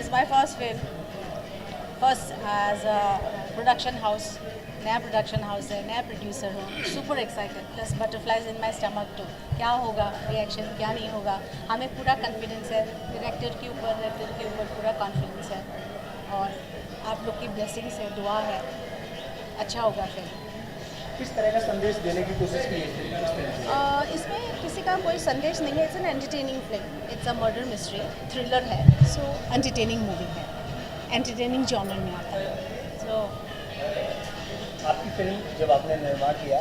Is my first film, first as a production house, नया production house है, नया producer हूँ, super excited, plus butterflies in my stomach too, क्या होगा reaction, क्या नहीं होगा। हमें पूरा कॉन्फिडेंस है, डायरेक्टर के ऊपर पूरा कॉन्फिडेंस है, और आप लोग की ब्लेसिंग्स है, दुआ है, अच्छा होगा फिल्म। किस तरह का संदेश देने की कोशिश की है? इसमें किसी का कोई संदेश नहीं है, it's an entertaining film, it's a murder mystery thriller है, सो एंटरटेनिंग मूवी है, एंटरटेनिंग जॉनर में आता है। सो आपकी फिल्म जब आपने निर्माण किया,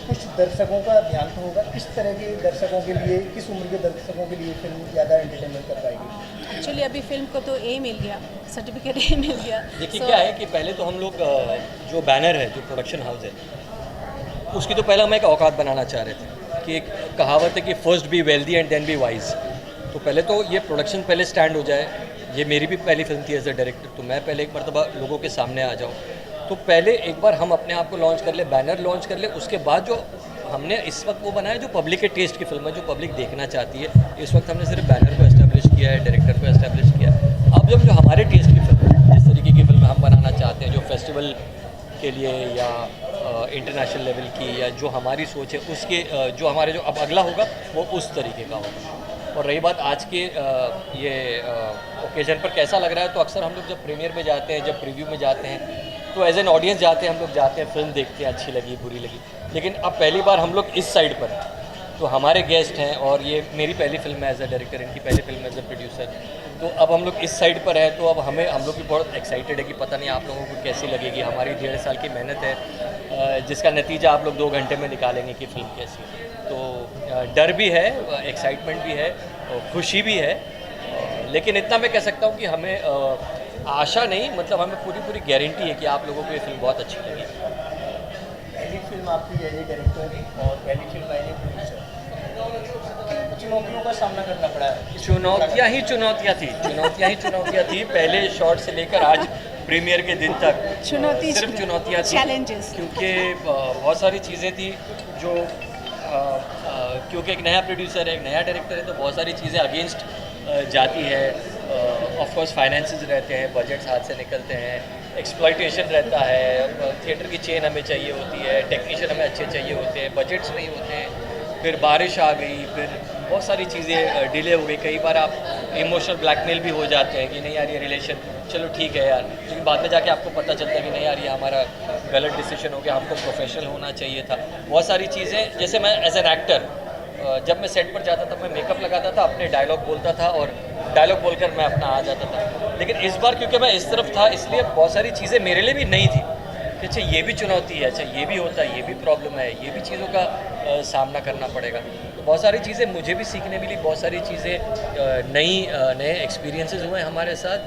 कुछ दर्शकों का ध्यान तो होगा, किस तरह के दर्शकों के लिए, किस उम्र के दर्शकों के लिए फिल्म ज़्यादा एंटरटेनमेंट कर पाएगी? एक्चुअली अभी फिल्म को तो ए मिल गया, सर्टिफिकेट ए मिल गया। देखिए क्या है कि पहले तो हम लोग जो बैनर है, जो प्रोडक्शन हाउस है, उसकी तो पहले हम एक औकात बनाना चाह रहे थे कि एक कहावत है कि first be wealthy and then be wise. तो पहले तो ये प्रोडक्शन पहले स्टैंड हो जाए। ये मेरी भी पहली फिल्म थी एज अ डायरेक्टर, तो मैं पहले एक मरतबा लोगों के सामने आ जाऊँ। तो पहले एक बार हम अपने आप को लॉन्च कर ले, बैनर लॉन्च कर ले, उसके बाद जो हमने इस वक्त वो बनाया जो पब्लिक के टेस्ट की फिल्म है, जो पब्लिक देखना चाहती है। इस वक्त हमने सिर्फ बैनर को एस्टेब्लिश किया है, डायरेक्टर को एस्टेब्लिश किया है। अब जब जो हमारे टेस्ट की फिल्म है, जिस तरीके की फिल्म हम बनाना चाहते हैं, जो फेस्टिवल के लिए या इंटरनेशनल लेवल की, या जो हमारी सोच है उसके जो हमारे जो अब अगला होगा वो उस तरीके का होगा। और रही बात आज के ये ओकेजन पर कैसा लग रहा है, तो अक्सर हम लोग जब प्रीमियर में जाते हैं, जब प्रीव्यू में जाते हैं, तो एज एन ऑडियंस जाते हैं, हम लोग जाते हैं, फिल्म देखते हैं, अच्छी लगी बुरी लगी। लेकिन अब पहली बार हम लोग इस साइड पर, तो हमारे गेस्ट हैं, और ये मेरी पहली फिल्म है एज अ डायरेक्टर, इनकी पहली फिल्म एज अ प्रोड्यूसर। तो अब हम लोग इस साइड पर है, तो अब हम लोग भी बहुत एक्साइटेड है कि पता नहीं आप लोगों को कैसी लगेगी। हमारी 1.5 साल की मेहनत है, जिसका नतीजा आप लोग 2 घंटे में निकालेंगे कि फिल्म कैसी है। तो डर भी है, एक्साइटमेंट भी है, खुशी भी है, लेकिन इतना मैं कह सकता हूँ कि हमें आशा नहीं, मतलब हमें पूरी गारंटी है कि आप लोगों को ये फिल्म बहुत अच्छी लगेगी। पहली फिल्म आपकी एज ए डायरेक्टर और पहली फिल्म एज ए प्रोड्यूसर, चुनौतियों का सामना करना पड़ा है? चुनौतियाँ ही चुनौतियाँ थी पहले शॉट से लेकर आज प्रीमियर के दिन तक। सिर्फ चुनौतियाँ थी, चैलेंजेस, क्योंकि बहुत सारी चीज़ें थी जो क्योंकि एक नया प्रोड्यूसर है, एक नया डायरेक्टर है, तो बहुत सारी चीज़ें अगेंस्ट जाती है। ऑफ कोर्स फाइनेंसेस रहते हैं, बजट्स हाथ से निकलते हैं, एक्सप्लॉयटेशन रहता है, थिएटर की चेन हमें चाहिए होती है, टेक्नीशियन हमें अच्छे चाहिए होते हैं, बजट्स नहीं होते हैं, फिर बारिश आ गई, फिर बहुत सारी चीज़ें डिले हो गई। कई बार आप इमोशनल ब्लैकमेल भी हो जाते हैं कि नहीं यार ये रिलेशन चलो ठीक है यार, लेकिन बाद में जाके आपको पता चलता है कि नहीं यार ये हमारा गलत डिसीजन हो गया, हमको प्रोफेशनल होना चाहिए था। बहुत सारी चीज़ें, जैसे मैं एज एन एक्टर जब मैं सेट पर जाता था, मैं मेकअप लगाता था, अपने डायलॉग बोलता था और डायलॉग बोलकर मैं अपना आ जाता था। लेकिन इस बार क्योंकि मैं इस तरफ था, इसलिए बहुत सारी चीज़ें मेरे लिए भी नई थी कि अच्छा ये भी चुनौती है, अच्छा ये भी होता है, ये भी प्रॉब्लम है, ये भी चीज़ों का सामना करना पड़ेगा। तो बहुत सारी चीज़ें मुझे भी सीखने मिली, बहुत सारी चीज़ें नए एक्सपीरियंसेस हुए हमारे साथ।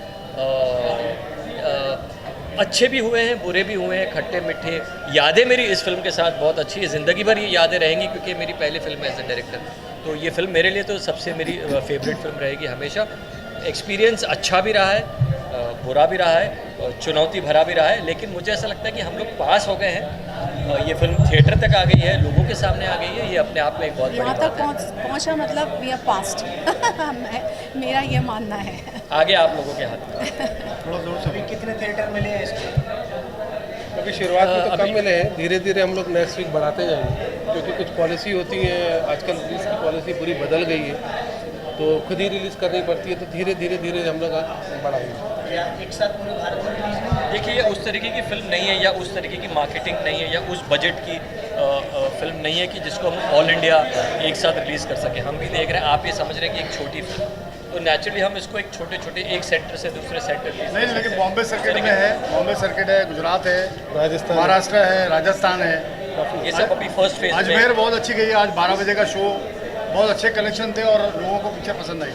अच्छे भी हुए हैं, बुरे भी हुए हैं, खट्टे मीठे। यादें मेरी इस फिल्म के साथ बहुत अच्छी है, ज़िंदगी भर ये यादें रहेंगी, क्योंकि मेरी पहली फिल्म है एज ए डायरेक्टर। तो ये फिल्म मेरे लिए तो सबसे मेरी फेवरेट फिल्म रहेगी हमेशा। एक्सपीरियंस अच्छा भी रहा है, बुरा भी रहा है, चुनौती भरा भी रहा है, लेकिन मुझे ऐसा लगता है कि हम लोग पास हो गए हैं। ये फिल्म थिएटर तक आ गई है, लोगों के सामने आ गई है, ये अपने आप में एक बहुत बड़ी यहाँ बात तक है। पहुँचा, मतलब वी आर पास्ट मेरा ये मानना है। आगे आप लोगों के हाथ में। थोड़ा जोर से, अभी कितने थिएटर मिले हैं इसके? अभी शुरुआत में तो अभी- कम मिले हैं, धीरे धीरे हम लोग नेक्स्ट वीक बढ़ाते जाएंगे, क्योंकि कुछ पॉलिसी होती है, आजकल रिलीज की पॉलिसी पूरी बदल गई है, तो खुद ही रिलीज़ करनी पड़ती है, तो धीरे धीरे हम लोग बढ़ाएंगे। या एक साथ पूरे भारत में रिलीज नहीं? देखिए ये उस तरीके की फिल्म नहीं है, या उस तरीके की मार्केटिंग नहीं है, या उस बजट की फिल्म नहीं है कि जिसको हम ऑल इंडिया एक साथ रिलीज़ कर सकें। हम भी देख रहे हैं, आप ये समझ रहे हैं कि एक छोटी फिल्म, तो नेचुरली हम इसको एक छोटे एक सेंटर से दूसरे सेंटर नहीं, लेकिन बॉम्बे सर्किट में है, बॉम्बे सर्किट है, गुजरात है, राजस्थान, महाराष्ट्र है, राजस्थान है, ये सब अभी फर्स्ट फेज में। अजमेर बहुत अच्छी गई है। आज 12 बजे का शो, बहुत अच्छे कलेक्शन थे और लोगों को पिक्चर पसंद आई।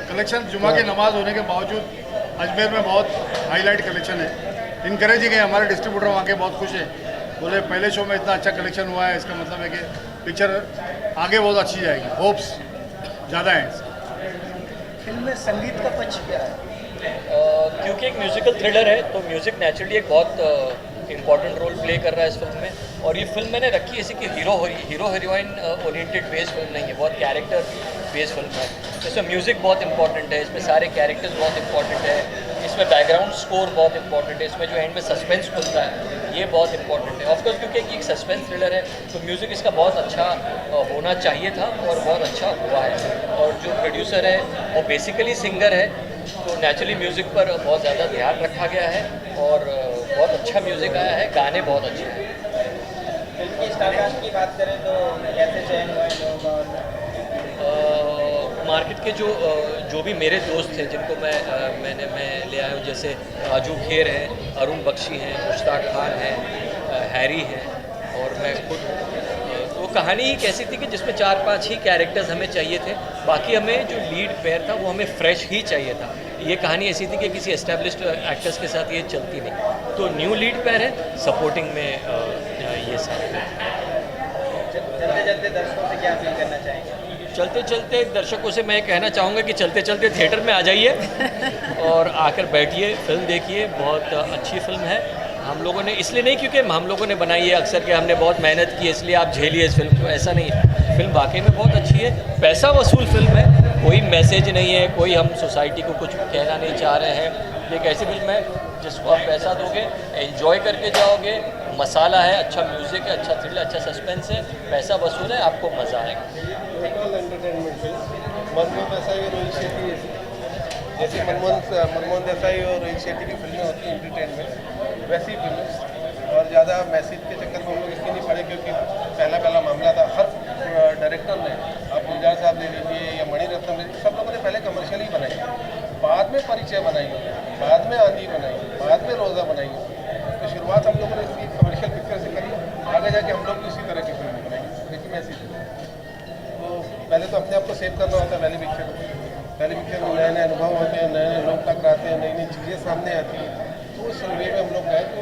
कलेक्शन जुमा की नमाज होने के बावजूद अजमेर में बहुत हाईलाइट कलेक्शन है। इनकरेजिंग है, हमारे डिस्ट्रीब्यूटर वहाँ के बहुत खुश हैं, बोले पहले शो में इतना अच्छा कलेक्शन हुआ है, इसका मतलब है कि पिक्चर आगे बहुत अच्छी जाएगी, होप्स ज़्यादा हैं। फिल्म में संगीत का पक्ष क्या है? क्योंकि एक म्यूजिकल थ्रिलर है, तो म्यूज़िक नेचुरली एक बहुत इम्पॉर्टेंट रोल प्ले कर रहा है इस फिल्म में। और ये फिल्म मैंने रखी ऐसी कि hero heroine oriented based film नहीं है, बहुत कैरेक्टर बेस्ड फिल्म है। इसमें म्यूज़िक बहुत इंपॉर्टेंट है, इसमें सारे कैरेक्टर्स बहुत इंपॉर्टेंट है, इसमें बैकग्राउंड स्कोर बहुत इंपॉर्टेंट है, इसमें जो एंड में सस्पेंस खुलता है ये बहुत इंपॉर्टेंट है। ऑफकोर्स क्योंकि एक सस्पेंस थ्रिलर है तो म्यूज़िक इसका बहुत अच्छा होना चाहिए था और बहुत अच्छा हुआ है। और जो प्रोड्यूसर है वो बेसिकली सिंगर है, तो नेचुरली म्यूज़िक पर बहुत ज़्यादा ध्यान रखा गया है और बहुत अच्छा म्यूज़िक आया है, गाने बहुत अच्छे हैं। फिल्म की स्टारकास्ट की बात करें तो कैसे चयन हुआ है लोग, और मार्केट के जो भी मेरे दोस्त हैं जिनको मैं ले आया हूँ, जैसे राजू खेर हैं, अरुण बख्शी हैं, मुश्ताक खान हैं, हैरी हैं और मैं खुद हूँ। तो कहानी एक ऐसी थी कि जिसमें 4-5 ही कैरेक्टर्स हमें चाहिए थे, बाकी हमें जो लीड पेयर था वो हमें फ्रेश ही चाहिए था। ये कहानी ऐसी थी कि किसी एस्टेब्लिश्ड एक्टर्स के साथ ये चलती नहीं, तो न्यू लीड पेयर है, सपोर्टिंग में ये सब। चलते चलते दर्शकों से क्या अपील करना चाहेंगे? चलते चलते दर्शकों से मैं कहना चाहूँगा कि चलते चलते थिएटर में आ जाइए और आकर बैठिए, फिल्म देखिए। बहुत अच्छी फिल्म है। हम लोगों ने इसलिए नहीं क्योंकि हम लोगों ने बनाई है अक्सर कि हमने बहुत मेहनत की है इसलिए आप झेलिए इस फिल्म को, ऐसा नहीं है। फिल्म वाकई में बहुत अच्छी है, पैसा वसूल फिल्म है, कोई मैसेज नहीं है, कोई हम सोसाइटी को कुछ कहना नहीं चाह रहे हैं। ये एक ऐसी फिल्म है जिसको आप पैसा दोगे, एंजॉय करके जाओगे, मसाला है, अच्छा म्यूज़िक है, अच्छा थ्रिलर, अच्छा सस्पेंस है, पैसा वसूल है, आपको मज़ा आएगा। एंटरटेनमेंट फिल्म मनमोहन देसाई और रोहित शेट्टी जैसे मनमोहन देसाई और रोहित शेट्टी की फिल्में होती हैं एंटरटेनमेंट, वैसी फिल्म। और ज़्यादा मैसेज के चक्कर में हम लोग इसलिए नहीं पड़े क्योंकि पहला मामला था। हर डायरेक्टर ने, आप गुलजार साहब ले लीजिए या मणिरत्नम ले लीजिए, सब लोगों ने पहले कमर्शियल ही बनाई, बाद में परिचय बनाई, बाद में आंधी बनाई, बाद में रोज़ा बनाई। तो शुरुआत हम लोगों ने इसकी कमर्शियल पिक्चर से करी, आगे जाके हम लोग भी उसी तरह की फिल्म बनाएंगे, लेकिन ऐसी तो पहले तो अपने आप को सेव करना होता है। पहली पिक्चर में नए नए अनुभव होते हैं, नए नए लोग टकराते हैं, नई नई चीज़ें सामने आती हैं, तो उस वे में हम लोग गए तो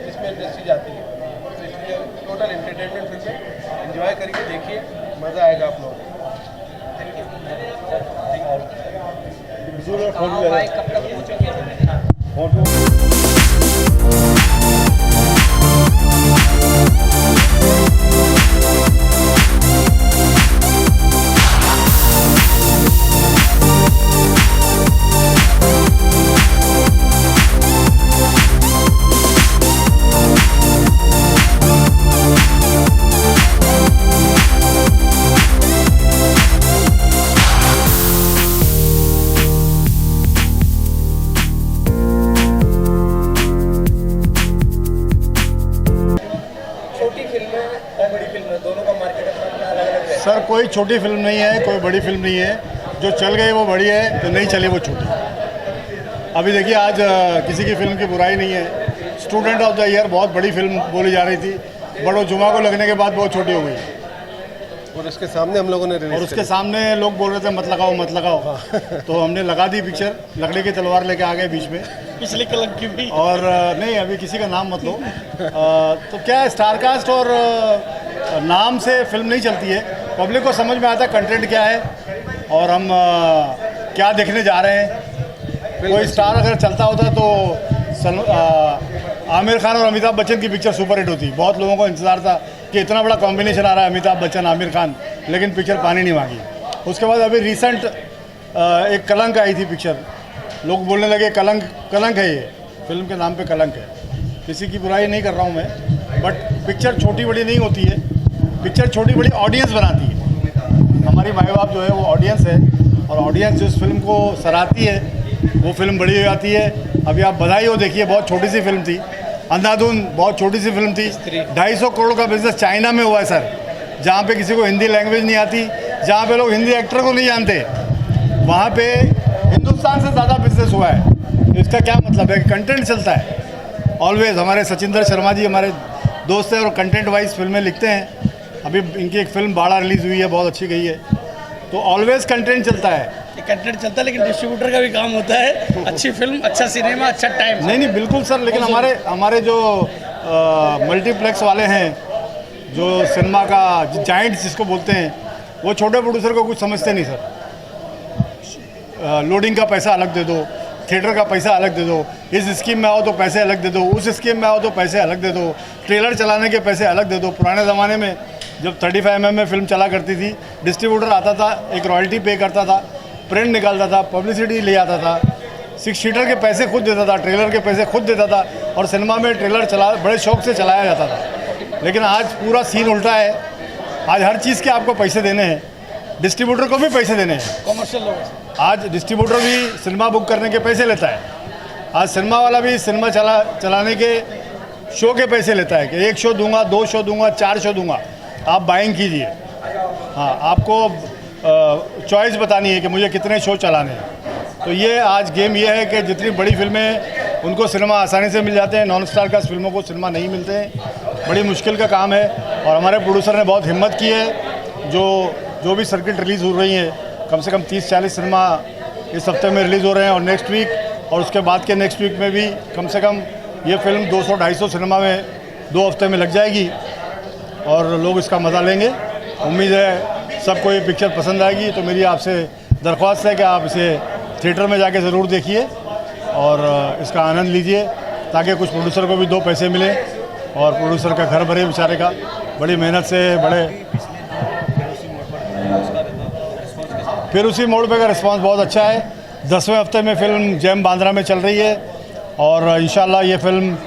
इसमें इंडस्ट्री जाती है। तो इसलिए टोटल एंटरटेनमेंट फिल्म है, एंजॉय करके देखिए, मज़ा आएगा आप लोगों को। कब तक पहुँचोगे? सर कोई छोटी फिल्म नहीं है, कोई बड़ी फिल्म नहीं है। जो चल गई वो बड़ी है, जो नहीं चली वो छोटी। अभी देखिए आज किसी की फिल्म की बुराई नहीं है। स्टूडेंट ऑफ द ईयर बहुत बड़ी फिल्म बोली जा रही थी, बड़ो जुमा को लगने के बाद बहुत छोटी हो गई। और उसके सामने हम लोगों ने और उसके सामने लोग बोल रहे थे मत लगाओ तो हमने लगा दी पिक्चर, लकड़ी की तलवार लेके आ गए बीच में, पिछले कलंक की भी। और नहीं अभी किसी का नाम मत लो। तो क्या स्टारकास्ट और नाम से फिल्म नहीं चलती है। पब्लिक को समझ में आता है कंटेंट क्या है और हम क्या देखने जा रहे हैं। कोई स्टार अगर चलता होता तो आमिर खान और अमिताभ बच्चन की पिक्चर सुपर हिट होती। बहुत लोगों को इंतज़ार था कि इतना बड़ा कॉम्बिनेशन आ रहा है अमिताभ बच्चन आमिर खान, लेकिन पिक्चर पानी नहीं मांगी। उसके बाद अभी रिसेंट एक कलंक आई थी पिक्चर, लोग बोलने लगे कलंक है, ये फिल्म के नाम पे कलंक है। किसी की बुराई नहीं कर रहा हूँ मैं, बट पिक्चर छोटी बड़ी नहीं होती है, पिक्चर छोटी बड़ी ऑडियंस बनाती है। हमारी माँ बाप जो है वो ऑडियंस है, और ऑडियंस जो इस फिल्म को सराहती है वो फिल्म बड़ी हो जाती है। अभी आप बधाई हो देखिए, बहुत छोटी सी फिल्म थी। अंधाधुन बहुत छोटी सी फिल्म थी, 250 करोड़ का बिजनेस चाइना में हुआ है सर, जहाँ पे किसी को हिंदी लैंग्वेज नहीं आती, जहाँ पे लोग हिंदी एक्टर को नहीं जानते, वहाँ पे हिंदुस्तान से ज़्यादा बिजनेस हुआ है। तो इसका क्या मतलब है कि कंटेंट चलता है ऑलवेज। हमारे सचिंदर शर्मा जी हमारे दोस्त हैं और कंटेंट वाइज फिल्में लिखते हैं। अभी इनकी एक फिल्म बाड़ा रिलीज़ हुई है, बहुत अच्छी गई है। तो ऑलवेज कंटेंट चलता है, कंटेंट चलता है, लेकिन डिस्ट्रीब्यूटर का भी काम होता है। अच्छी फिल्म, अच्छा सिनेमा, अच्छा टाइम। नहीं बिल्कुल सर, लेकिन हमारे जो मल्टीप्लेक्स वाले हैं, जो सिनेमा का जाइंट्स जिसको बोलते हैं, वो छोटे प्रोड्यूसर को कुछ समझते नहीं सर। लोडिंग का पैसा अलग दे दो, थिएटर का पैसा अलग दे दो, इस स्कीम में आओ तो पैसे अलग दे दो, उस स्कीम में आओ तो पैसे अलग दे दो, ट्रेलर चलाने के पैसे अलग दे दो। पुराने ज़माने में जब 35 mm में फिल्म चला करती थी, डिस्ट्रीब्यूटर आता था, एक रॉयल्टी पे करता था, प्रिंट निकालता था, पब्लिसिटी ले आता था, 6 सीटर के पैसे खुद देता था, ट्रेलर के पैसे खुद देता था, और सिनेमा में ट्रेलर बड़े शौक से चलाया जाता था। लेकिन आज पूरा सीन उल्टा है। आज हर चीज़ के आपको पैसे देने हैं, डिस्ट्रीब्यूटर को भी पैसे देने हैं। कॉमर्शियल लोगों से आज डिस्ट्रीब्यूटर भी सिनेमा बुक करने के पैसे लेता है। आज सिनेमा वाला भी सिनेमा चलाने के शो के पैसे लेता है कि 1 शो दूंगा, 2 शो दूंगा, 4 शो दूंगा, आप बाइंग कीजिए। हाँ, आपको चॉइस बतानी है कि मुझे कितने शो चलाने हैं। तो ये आज गेम ये है कि जितनी बड़ी फिल्में उनको सिनेमा आसानी से मिल जाते हैं, नॉन स्टार कास्ट फिल्मों को सिनेमा नहीं मिलते हैं। बड़ी मुश्किल का काम है, और हमारे प्रोड्यूसर ने बहुत हिम्मत की है। जो भी सर्किट रिलीज़ हो रही है, कम से कम 30-40 सिनेमा इस हफ्ते में रिलीज़ हो रहे हैं, और नेक्स्ट वीक और उसके बाद के नेक्स्ट वीक में भी कम से कम ये फिल्म 200-250 सिनेमा में 2 हफ्ते में लग जाएगी, और लोग इसका मज़ा लेंगे। उम्मीद है सबको ये पिक्चर पसंद आएगी। तो मेरी आपसे दरख्वास्त है कि आप इसे थिएटर में जाके ज़रूर देखिए और इसका आनंद लीजिए, ताकि कुछ प्रोड्यूसर को भी 2 पैसे मिले और प्रोड्यूसर का घर भरे बेचारे का। बड़ी मेहनत से फिर उसी मोड़ पे का रिस्पांस बहुत अच्छा है। 10वें हफ्ते में फ़िल्म जैम बांद्रा में चल रही है, और इंशाल्लाह ये फ़िल्म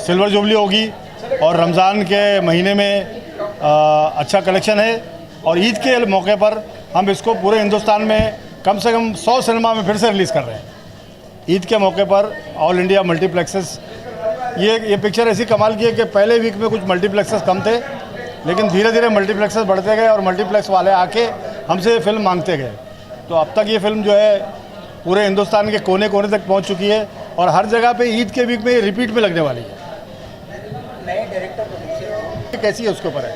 सिल्वर जुबली होगी, और रमज़ान के महीने में अच्छा कलेक्शन है। और ईद के मौके पर हम इसको पूरे हिंदुस्तान में कम से कम 100 सिनेमा में फिर से रिलीज़ कर रहे हैं। ईद के मौके पर ऑल इंडिया मल्टीप्लेक्सेस, ये पिक्चर ऐसी कमाल की है कि पहले वीक में कुछ मल्टीप्लेक्सेस कम थे, लेकिन धीरे धीरे मल्टीप्लेक्सेस बढ़ते गए, और मल्टीप्लेक्स वाले आके हमसे फिल्म मांगते गए। तो अब तक ये फिल्म जो है पूरे हिंदुस्तान के कोने कोने तक पहुंच चुकी है, और हर जगह पे ईद के वीक में रिपीट में लगने वाली है। नए डायरेक्टर प्रोड्यूसर कैसी है उसके ऊपर है।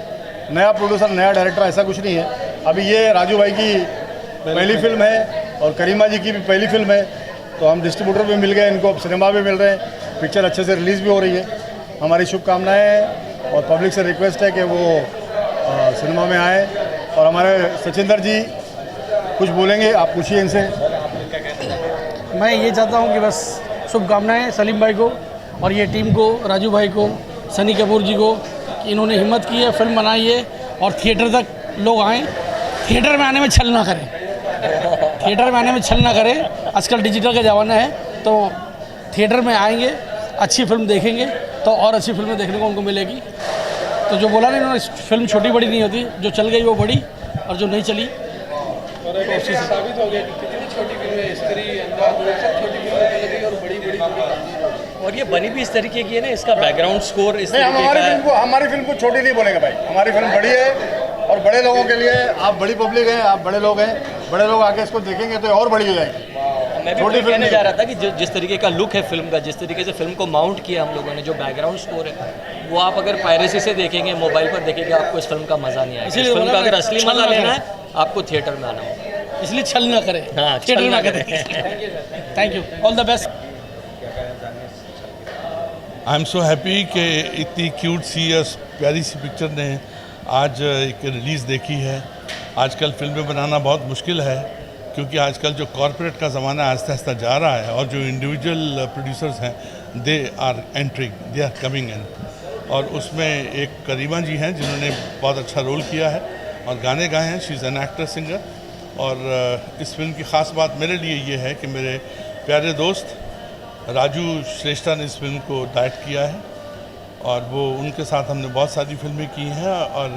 नया प्रोड्यूसर, नया डायरेक्टर ऐसा कुछ नहीं है। अभी ये राजू भाई की पहली फिल्म है, और करीमा जी की भी पहली फिल्म है। तो हम डिस्ट्रीब्यूटर भी मिल गए इनको, अब सिनेमा भी मिल रहे हैं, पिक्चर अच्छे से रिलीज़ भी हो रही है। हमारी शुभकामनाएँ हैं, और पब्लिक से रिक्वेस्ट है कि वो सिनेमा में आए। और हमारे सचिंदर जी कुछ बोलेंगे, आप पूछिए इनसे। मैं ये चाहता हूँ कि बस शुभकामनाएं सलीम भाई को और ये टीम को, राजू भाई को, सनी कपूर जी को, कि इन्होंने हिम्मत की है, फिल्म बनाई है, और थिएटर तक लोग आएँ। थिएटर में आने में छल ना करें, थिएटर में आने में छल ना करें। आजकल डिजिटल का ज़माना है, तो थिएटर में आएंगे, अच्छी फिल्म देखेंगे, तो और अच्छी फिल्में देखने को उनको मिलेगी। तो जो बोला नहीं उन्होंने, फिल्म छोटी बड़ी नहीं होती, जो चल गई वो बड़ी, और जो नहीं चली और अभी साबित हो गया कि कितनी छोटी फिल्में, स्त्री, अंदाज, सब छोटी फिल्में चल गई और बड़ी। और ये बनी भी इस तरीके की है ना, इसका बैकग्राउंड स्कोर इस नहीं, तरीके का है। हमारी फिल्म को छोटी नहीं बोलेंगे भाई। हमारी फिल्म बड़ी है, और बड़े लोगों के लिए, आप बड़ी पब्लिक हैं, आप बड़े लोग हैं, बड़े लोग आके इसको देखेंगे तो और बड़ी हो जाएगी। मैं भी वही कहने जा रहा था कि जिस तरीके का लुक है फिल्म का, जिस तरीके से फिल्म को माउंट किया हम लोगों ने, जो बैकग्राउंड स्कोर है, वो आप अगर पायरेसी से देखेंगे, मोबाइल पर देखेंगे, आपको इस फिल्म का मज़ा नहीं आएगा। इस इसीलिए फिल्म का बोला अगर ना, असली छल मज़ा ना लेना करें। है, आपको थिएटर में आना होगा। इसलिए छल ना करें, हाँ, थिएटर छल ना ना करें। Thank you, all the best. I am so happy कि इतनी क्यूट सी प्यारी सी पिक्चर ने आज एक रिलीज़ देखी है। आजकल फिल्में बनाना बहुत मुश्किल है, क्योंकि आजकल जो कॉरपोरेट का ज़माना आहिस्ता आहिस्ता जा रहा है, और जो इंडिविजुअल प्रोड्यूसर्स हैं, they are entering, they are coming in. और उसमें एक करीमा जी हैं जिन्होंने बहुत अच्छा रोल किया है और गाने गाए हैं। She is an actor singer. और इस फिल्म की ख़ास बात मेरे लिए ये है कि मेरे प्यारे दोस्त राजू श्रेष्ठा ने इस फिल्म को डायरेक्ट किया है, और वो उनके साथ हमने बहुत सारी फिल्में की हैं, और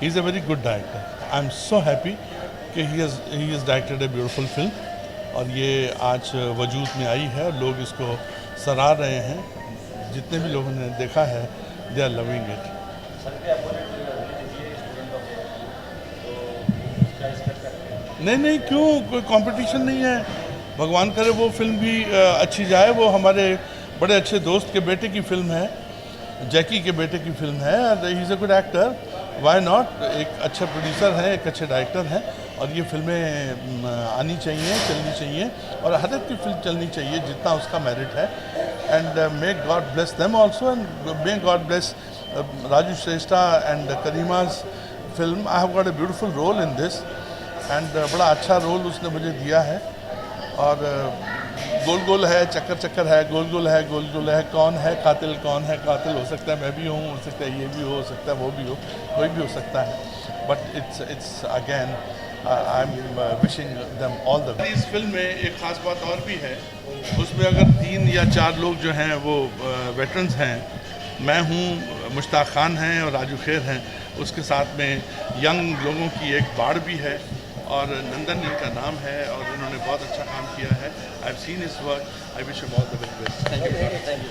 he is a very good director. I am so happy कि he is directed a beautiful film, और ये आज वजूद में आई है, और लोग इसको सराह रहे हैं। जितने भी लोगों ने देखा है, दे आर लविंग इट। नहीं, क्यों, कोई कंपटीशन नहीं है। भगवान करे वो फिल्म भी अच्छी जाए। वो हमारे बड़े अच्छे दोस्त के बेटे की फिल्म है, जैकी के बेटे की फिल्म है, और he is a good actor. Why not. एक अच्छे प्रोड्यूसर हैं, एक अच्छे डायरेक्टर हैं, और ये फिल्में आनी चाहिए, चलनी चाहिए, और हर एक की फिल्म चलनी चाहिए जितना उसका मेरिट है। And may god bless them also, and may god bless Raju Shrestha and करीमा's film. I have got a beautiful role in this, and बड़ा अच्छा रोल उसने मुझे दिया है, और गोल गोल है, चक्कर चक्कर है, गोल गोल है, गोल गोल है, कौन है कातिल, कौन है कातिल, हो सकता है मैं भी हूँ, हो सकता है ये भी हो सकता है वो भी हो, कोई भी हो सकता है। But it's again I am wishing them all the. इस फिल्म में एक ख़ास बात और भी है, उसमें अगर 3 या 4 लोग जो हैं वो वेटरन्स हैं, मैं हूँ, मुश्ताक खान हैं और राजू खेर हैं, उसके साथ में यंग लोगों की एक बाड़ भी है और नंदन इनका नाम है और उन्होंने बहुत अच्छा काम किया है। I have seen his work, I wish him all the very best. Thank you.